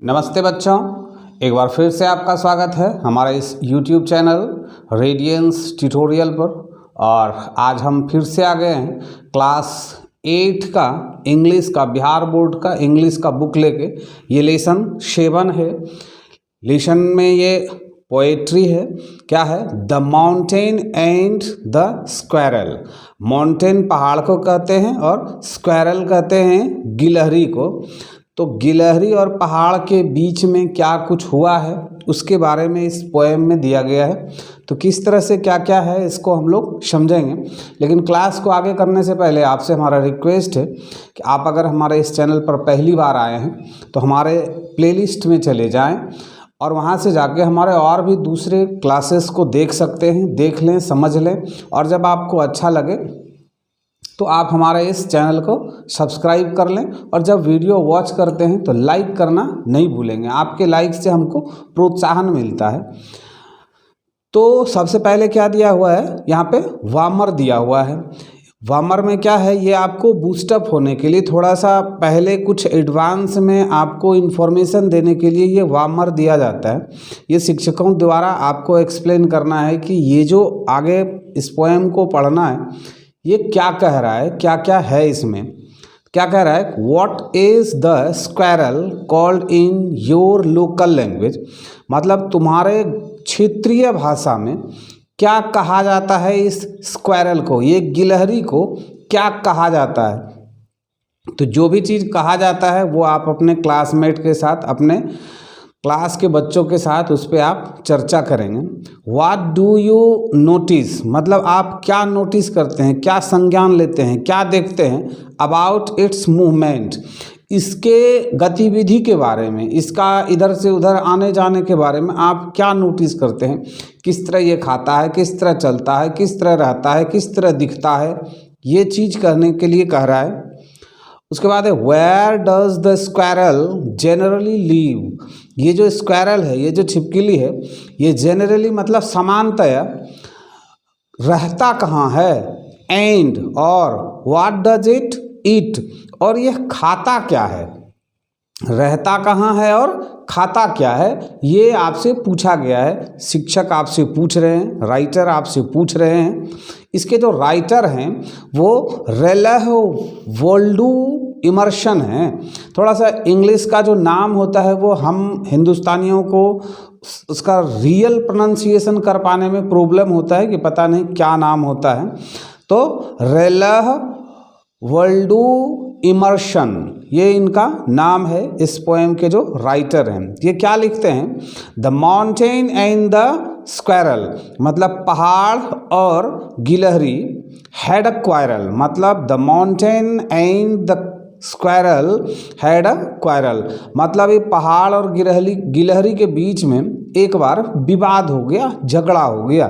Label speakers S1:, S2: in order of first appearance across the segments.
S1: नमस्ते बच्चों, एक बार फिर से आपका स्वागत है हमारा इस YouTube चैनल रेडियंस ट्यूटोरियल पर। और आज हम फिर से आ गए हैं क्लास 8 का इंग्लिश का, बिहार बोर्ड का इंग्लिश का बुक लेके। ये लेसन 7 है। लेसन में ये पोएट्री है। क्या है? The mountain and the squirrel. Mountain पहाड़ को कहते हैं और स्क्वायरल कहते हैं गिलहरी को। तो गिलहरी और पहाड़ के बीच में क्या कुछ हुआ है उसके बारे में इस पोएम में दिया गया है। तो किस तरह से क्या क्या है इसको हम लोग समझेंगे। लेकिन क्लास को आगे करने से पहले आपसे हमारा रिक्वेस्ट है कि आप अगर हमारे इस चैनल पर पहली बार आए हैं तो हमारे प्लेलिस्ट में चले जाएं और वहां से जाके हमारे और भी दूसरे क्लासेस को देख सकते हैं, देख लें, समझ लें। और जब आपको अच्छा लगे तो आप हमारे इस चैनल को सब्सक्राइब कर लें। और जब वीडियो वॉच करते हैं तो लाइक करना नहीं भूलेंगे। आपके लाइक से हमको प्रोत्साहन मिलता है। तो सबसे पहले क्या दिया हुआ है, यहाँ पे वार्मर दिया हुआ है। वार्मर में क्या है, ये आपको बूस्टअप होने के लिए थोड़ा सा पहले कुछ एडवांस में आपको इन्फॉर्मेशन देने के लिए ये वार्मर दिया जाता है। ये शिक्षकों द्वारा आपको एक्सप्लेन करना है कि ये जो आगे इस पोएम को पढ़ना है ये क्या कह रहा है, क्या क्या है इसमें। क्या कह रहा है? What is the squirrel called in your local language. मतलब तुम्हारे क्षेत्रीय भाषा में क्या कहा जाता है इस स्क्वायरल को, ये गिलहरी को क्या कहा जाता है। तो जो भी चीज़ कहा जाता है वो आप अपने क्लासमेट के साथ, अपने क्लास के बच्चों के साथ उस पर आप चर्चा करेंगे। व्हाट डू यू नोटिस, मतलब आप क्या नोटिस करते हैं, क्या संज्ञान लेते हैं, क्या देखते हैं अबाउट इट्स मूवमेंट, इसके गतिविधि के बारे में, इसका इधर से उधर आने जाने के बारे में आप क्या नोटिस करते हैं। किस तरह ये खाता है, किस तरह चलता है, किस तरह रहता है, किस तरह दिखता है, ये चीज़ करने के लिए कह रहा है। उसके बाद है where does the squirrel generally live. ये जो स्क्वायरल है, ये जो छिपकली है, ये जनरली मतलब सामान्यतया रहता कहाँ है। एंड और व्हाट डज इट ईट, और यह खाता क्या है। रहता कहाँ है और खाता क्या है, ये आपसे पूछा गया है। शिक्षक आपसे पूछ रहे हैं, राइटर आपसे पूछ रहे हैं। इसके जो राइटर हैं वो रेलह वोल्डू इमर्शन है। थोड़ा सा इंग्लिश का जो नाम होता है वो हम हिंदुस्तानियों को उसका रियल प्रोनाउंसिएशन कर पाने में प्रॉब्लम होता है कि पता नहीं क्या नाम होता है। तो रेलह वोल्डू इमर्शन ये इनका नाम है। इस पोएम के जो राइटर हैं ये क्या लिखते हैं, the mountain and the squirrel, मतलब पहाड़ और गिलहरी, हैड अ क्वायरल, मतलब the mountain and the squirrel had a quarrel, मतलब ये पहाड़ और गिलहरी के बीच में एक बार विवाद हो गया, झगड़ा हो गया।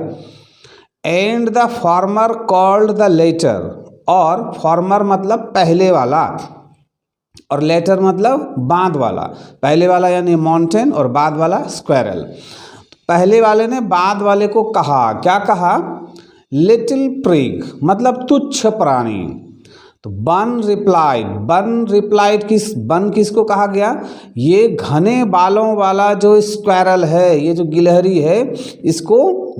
S1: And the former called the latter, और फार्मर मतलब पहले वाला और लेटर मतलब बाद वाला। पहले वाला यानी माउंटेन और बाद वाला स्क्वायरल। पहले वाले ने बाद वाले को कहा, क्या कहा, लिटिल प्रिग, मतलब तुच्छ प्राणी। तो बन रिप्लाइड बन किसको कहा गया, ये घने बालों वाला जो स्क्वायरल है, ये जो गिलहरी है, इसको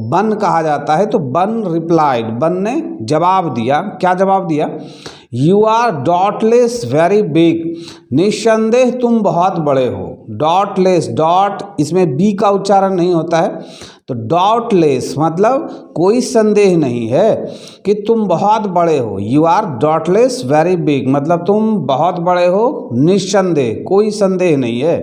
S1: बन कहा जाता है। तो बन रिप्लाइड, बन ने जवाब दिया। क्या जवाब दिया? You are dotless very big, निस्संदेह तुम बहुत बड़े हो। डॉटलेस, डॉट इसमें बी का उच्चारण नहीं होता है, तो डॉटलेस मतलब कोई संदेह नहीं है कि तुम बहुत बड़े हो। You are dotless very big, मतलब तुम बहुत बड़े हो, निस्संदेह, कोई संदेह नहीं है।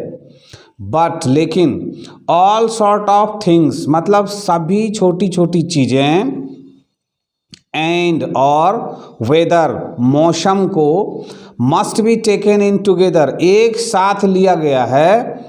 S1: बट लेकिन ऑल सॉर्ट ऑफ थिंग्स, मतलब सभी छोटी छोटी चीज़ें, एंड और वेदर मौसम को, must be taken in together एक साथ लिया गया है।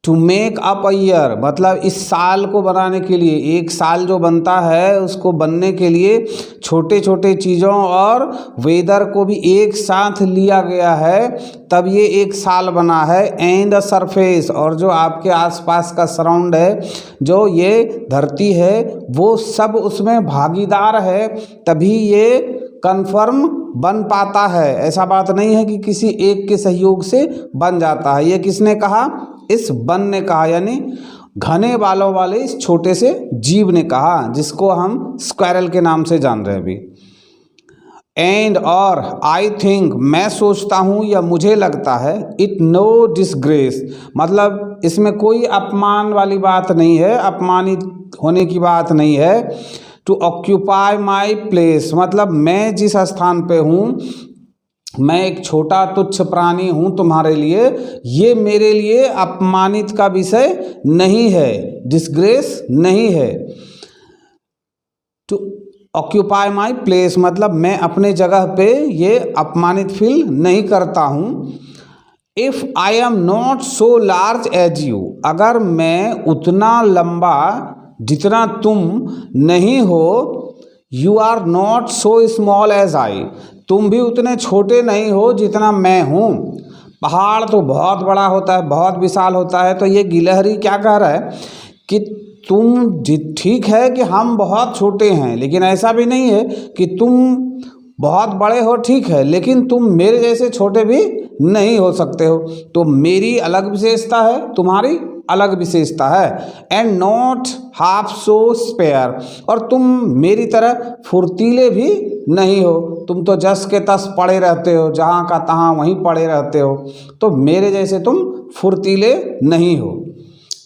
S1: To make up a year, मतलब इस साल को बनाने के लिए, एक साल जो बनता है उसको बनने के लिए छोटे छोटे चीज़ों और वेदर को भी एक साथ लिया गया है, तब ये एक साल बना है। एंड द सरफेस, और जो आपके आसपास का सराउंड है, जो ये धरती है, वो सब उसमें भागीदार है, तभी ये कन्फर्म बन पाता है। ऐसा बात नहीं है कि किसी एक के सहयोग से बन जाता है। ये किसने कहा? इस वन ने कहा, यानी घने बालों वाले इस छोटे से जीव ने कहा, जिसको हम स्क्वायरल के नाम से जान रहे हैं अभी। एंड और आई थिंक, मैं सोचता हूँ या मुझे लगता है, इट नो डिसग्रेस, मतलब इसमें कोई अपमान वाली बात नहीं है, अपमानित होने की बात नहीं है। टू ऑक्यूपाई माई प्लेस, मतलब मैं जिस स्थान पे हूँ, मैं एक छोटा तुच्छ प्राणी हूँ तुम्हारे लिए, ये मेरे लिए अपमानित का विषय नहीं है, डिसग्रेस नहीं है। टू ऑक्यूपाई माई प्लेस मतलब मैं अपने जगह पे ये अपमानित फील नहीं करता हूँ। If I am not so large as you, अगर मैं उतना लंबा जितना तुम नहीं हो, you are not so small as I, तुम भी उतने छोटे नहीं हो जितना मैं हूँ। पहाड़ तो बहुत बड़ा होता है, बहुत विशाल होता है, तो ये गिलहरी क्या कह रहा है कि तुम ठीक है कि हम बहुत छोटे हैं, लेकिन ऐसा भी नहीं है कि तुम बहुत बड़े हो, ठीक है, लेकिन तुम मेरे जैसे छोटे भी नहीं हो सकते हो। तो मेरी अलग विशेषता है, तुम्हारी अलग विशेषता है। And not half so spare, और तुम मेरी तरह फुर्तीले भी नहीं हो, तुम तो जस के तस पड़े रहते हो, जहाँ का तहाँ वहीं पड़े रहते हो, तो मेरे जैसे तुम फुर्तीले नहीं हो।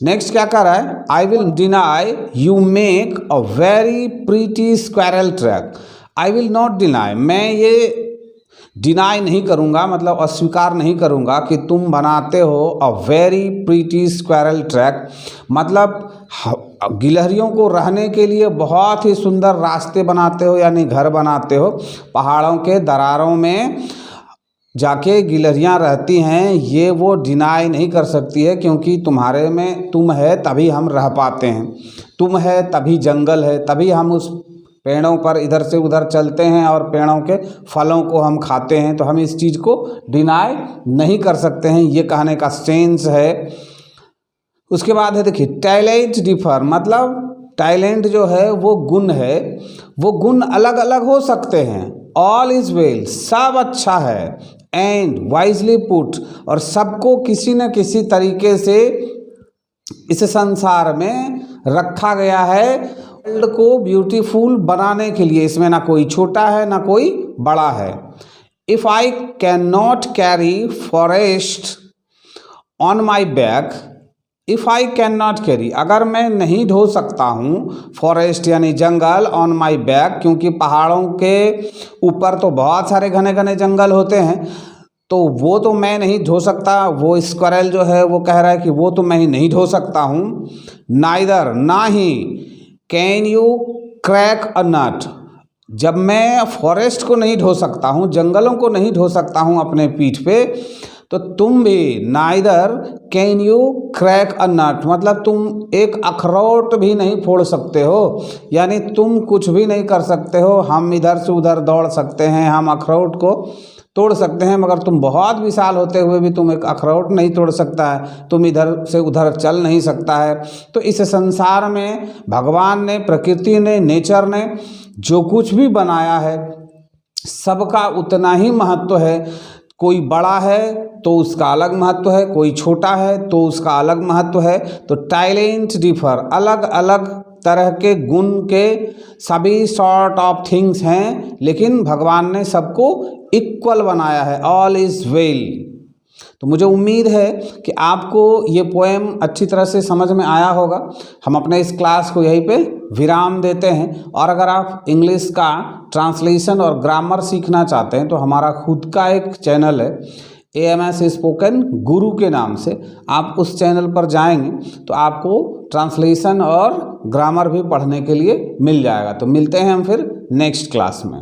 S1: नेक्स्ट क्या कर रहा है, I will deny you make a very pretty squirrel track. I will not deny, मैं ये डिनाई नहीं करूँगा, मतलब अस्वीकार नहीं करूँगा कि तुम बनाते हो a very pretty squirrel track, मतलब गिलहरियों को रहने के लिए बहुत ही सुंदर रास्ते बनाते हो, यानी घर बनाते हो। पहाड़ों के दरारों में जाके गिलहरियाँ रहती हैं, ये वो डिनाई नहीं कर सकती है, क्योंकि तुम्हारे में तुम है तभी हम रह पाते हैं, तुम है तभी जंगल है, तभी हम उस पेड़ों पर इधर से उधर चलते हैं और पेड़ों के फलों को हम खाते हैं, तो हम इस चीज़ को डिनाई नहीं कर सकते हैं, ये कहने का सेंस है। उसके बाद है देखिए, टैलेंट डिफर, मतलब टैलेंट जो है वो गुण है, वो गुण अलग अलग हो सकते हैं। ऑल इज़ वेल, सब अच्छा है। एंड वाइजली पुट, और सबको किसी न किसी तरीके से इस संसार में रखा गया है वर्ल्ड को ब्यूटीफुल बनाने के लिए। इसमें ना कोई छोटा है ना कोई बड़ा है। If I can not carry forest on my back, if I can not carry, अगर मैं नहीं ढो सकता हूँ फॉरेस्ट यानी जंगल ऑन माई बैक, क्योंकि पहाड़ों के ऊपर तो बहुत सारे घने घने जंगल होते हैं, तो वो तो मैं नहीं ढो सकता। वो स्क्वायरल जो है वो कह रहा है कि वो तो मैं नहीं ढो सकता हूँ। नाइदर, ना ही, कैन यू क्रैक अ नट, जब मैं फॉरेस्ट को नहीं ढो सकता हूँ, जंगलों को नहीं ढो सकता हूँ अपने पीठ पे, तो तुम भी neither can you crack a nut, मतलब तुम एक अखरोट भी नहीं फोड़ सकते हो, यानी तुम कुछ भी नहीं कर सकते हो। हम इधर से उधर दौड़ सकते हैं, हम अखरोट को तोड़ सकते हैं, मगर तुम बहुत विशाल होते हुए भी तुम एक अखरोट नहीं तोड़ सकता है, तुम इधर से उधर चल नहीं सकता है। तो इस संसार में भगवान ने, प्रकृति ने, नेचर ने जो कुछ भी बनाया है, सबका उतना ही महत्व है। कोई बड़ा है तो उसका अलग महत्व है, कोई छोटा है तो उसका अलग महत्व है। तो टैलेंट डिफर, अलग अलग तरह के गुण के सभी सॉर्ट ऑफ थिंग्स हैं, लेकिन भगवान ने सबको इक्वल बनाया है। All is well. तो मुझे उम्मीद है कि आपको ये पोएम अच्छी तरह से समझ में आया होगा। हम अपने इस क्लास को यहीं पे विराम देते हैं, और अगर आप इंग्लिश का ट्रांसलेशन और ग्रामर सीखना चाहते हैं तो हमारा खुद का एक चैनल है AMS स्पोकन गुरु के नाम से। आप उस चैनल पर जाएंगे तो आपको ट्रांसलेशन और ग्रामर भी पढ़ने के लिए मिल जाएगा। तो मिलते हैं हम फिर नेक्स्ट क्लास में।